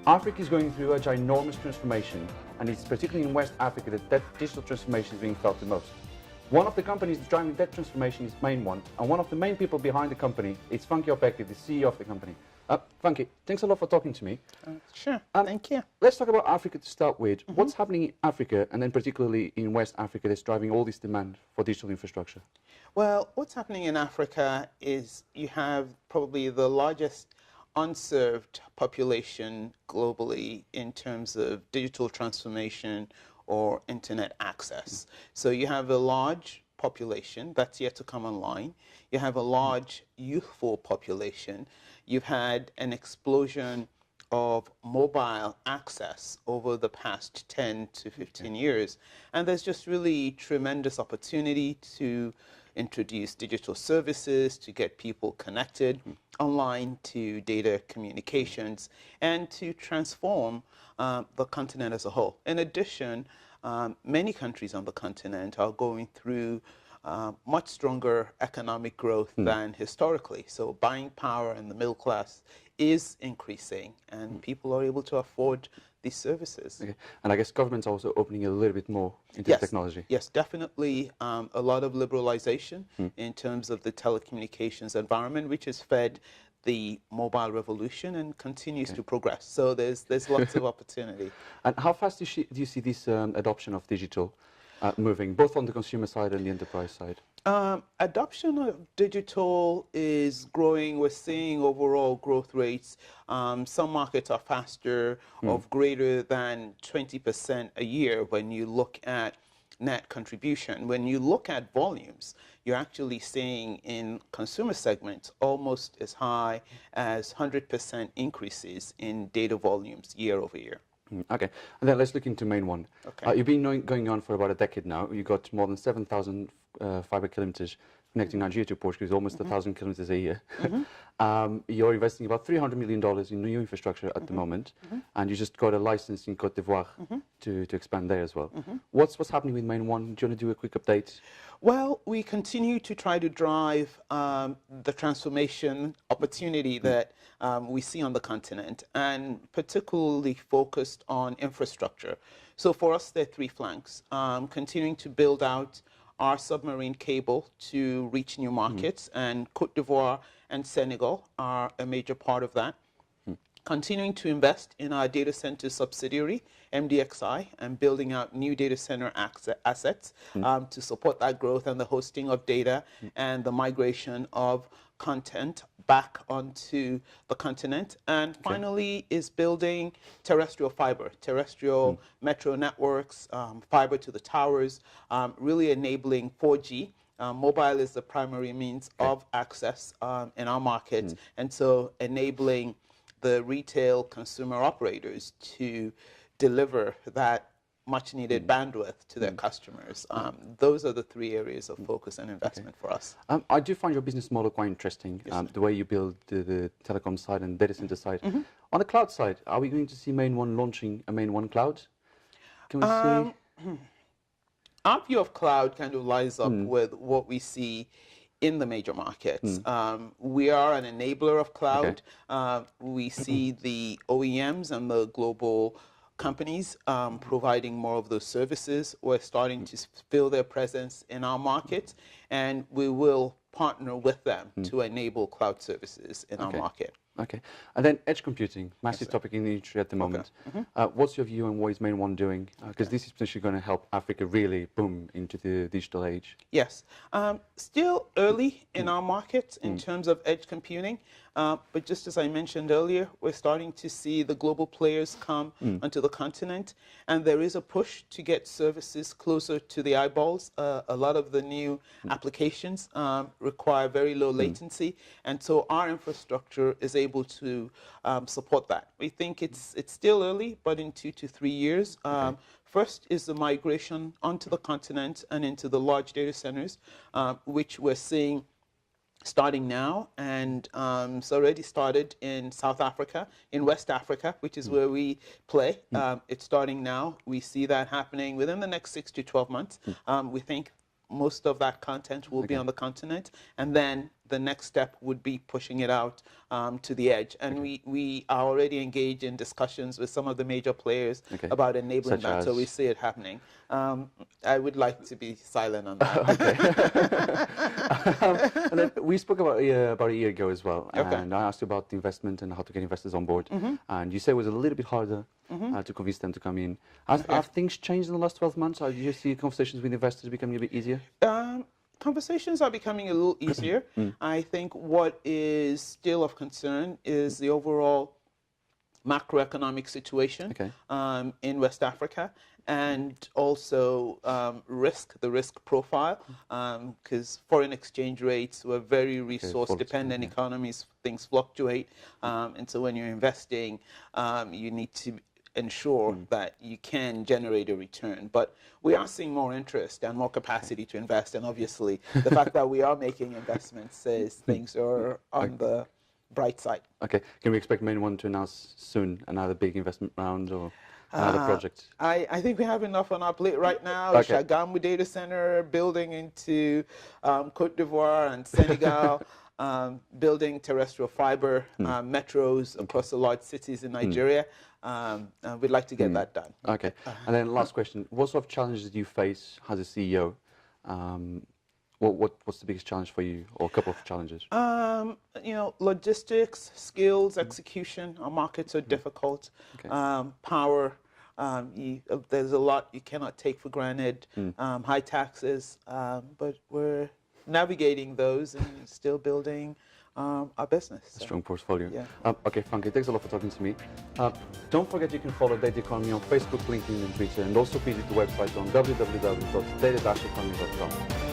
Africa is going through a ginormous transformation, and it's particularly in West Africa that digital transformation is being felt the most. One of the companies driving that transformation is MainOne, and one of the main people behind the company is Funke Opeke, the CEO of the company. Funke, thanks a lot for talking to me. Sure, thank you. Let's talk about Africa to start with. What's happening in Africa, and then particularly in West Africa, that's driving all this demand for digital infrastructure? Well, what's happening in Africa is you have probably the largest unserved population globally in terms of digital transformation or internet access. So you have a large population that's yet to come online. You have a large youthful population. You've had an explosion of mobile access over the past 10 to 15 years. And there's just really tremendous opportunity to introduce digital services, to get people connected online, to data communications, and to transform the continent as a whole. In addition, many countries on the continent are going through much stronger economic growth than historically. So buying power in the middle class is increasing, and people are able to afford these services. Okay. And I guess governments are also opening a little bit more into technology. Yes, definitely a lot of liberalization in terms of the telecommunications environment, which has fed the mobile revolution and continues to progress. So there's lots of opportunity. And how fast do you see this adoption of digital moving, both on the consumer side and the enterprise side? Adoption of digital is growing. We're seeing overall growth rates. Some markets are faster, of greater than 20% a year when you look at net contribution. When you look at volumes, you're actually seeing in consumer segments almost as high as 100% increases in data volumes year over year. Okay, and then let's look into MainOne. Okay. You've been going on for about a decade now. You got more than 7,000 fiber kilometers connecting Nigeria to Portugal, almost 1,000 kilometers a year. You're investing about $300 million in new infrastructure at the moment, and you just got a license in Côte d'Ivoire to expand there as well. What's happening with MainOne? Do you want to do a quick update? Well, we continue to try to drive the transformation opportunity that we see on the continent, and particularly focused on infrastructure. So for us, there are three flanks. Continuing to build out our submarine cable to reach new markets, and Côte d'Ivoire and Senegal are a major part of that. Continuing to invest in our data center subsidiary, MDXI, and building out new data center assets to support that growth and the hosting of data and the migration of content back onto the continent. And finally is building terrestrial fiber, terrestrial metro networks, fiber to the towers, really enabling 4G. Mobile is the primary means of access in our market, and so enabling the retail consumer operators to deliver that much needed bandwidth to their customers. Those are the three areas of focus and investment for us. I do find your business model quite interesting, the way you build the telecom side and data center side. On the cloud side, are we going to see MainOne launching a MainOne cloud? Can we see? Our view of cloud kind of lines up with what we see in the major markets. We are an enabler of cloud. We see the OEMs and the global companies providing more of those services. We're starting to feel their presence in our market, and we will partner with them to enable cloud services in our market. Okay, and then edge computing, massive topic in the industry at the moment. What's your view on what is MainOne doing? Because this is potentially going to help Africa really boom into the digital age. Yes, still early in our market in terms of edge computing, but just as I mentioned earlier, we're starting to see the global players come onto the continent, and there is a push to get services closer to the eyeballs. A lot of the new applications require very low latency, and so our infrastructure is able to support that. We think it's still early, but in 2 to 3 years, first is the migration onto the continent and into the large data centers, which we're seeing starting now, and it's already started in South Africa, in West Africa, which is where we play. It's starting now. We see that happening within the next 6 to 12 months. We think most of that content will be on the continent, and then the next step would be pushing it out to the edge. And we are already engaged in discussions with some of the major players about enabling Such that. as? So we see it happening. I would like to be silent on that. And then we spoke about a year ago as well, Okay. and I asked you about the investment and how to get investors on board. And you said it was a little bit harder to convince them to come in. Have things changed in the last 12 months? Or do you see conversations with investors becoming a bit easier? Conversations are becoming a little easier. I think what is still of concern is the overall macroeconomic situation in West Africa, and also the risk profile, because foreign exchange rates were very resource-dependent economies, things fluctuate, and so when you're investing, you need to ensure that you can generate a return. But we are seeing more interest and more capacity to invest, and obviously the fact that we are making investments says things are on the bright side. Okay, can we expect MainOne to announce soon another big investment round or another project? I think we have enough on our plate right now. Okay. Shagamu data center, building into Cote d'Ivoire and Senegal, building terrestrial fiber, metros across the large cities in Nigeria. We'd like to get that done. Okay, and then last question. What sort of challenges do you face as a CEO? What's the biggest challenge for you, or a couple of challenges? You know, logistics, skills, execution. Our markets are difficult. Power. There's a lot you cannot take for granted. High taxes, but we're navigating those and still building our business. A strong portfolio. Yeah. Okay, Funke, thanks a lot for talking to me. Don't forget you can follow Data Economy on Facebook, LinkedIn, and Twitter, and also visit the website on www.data-economy.com.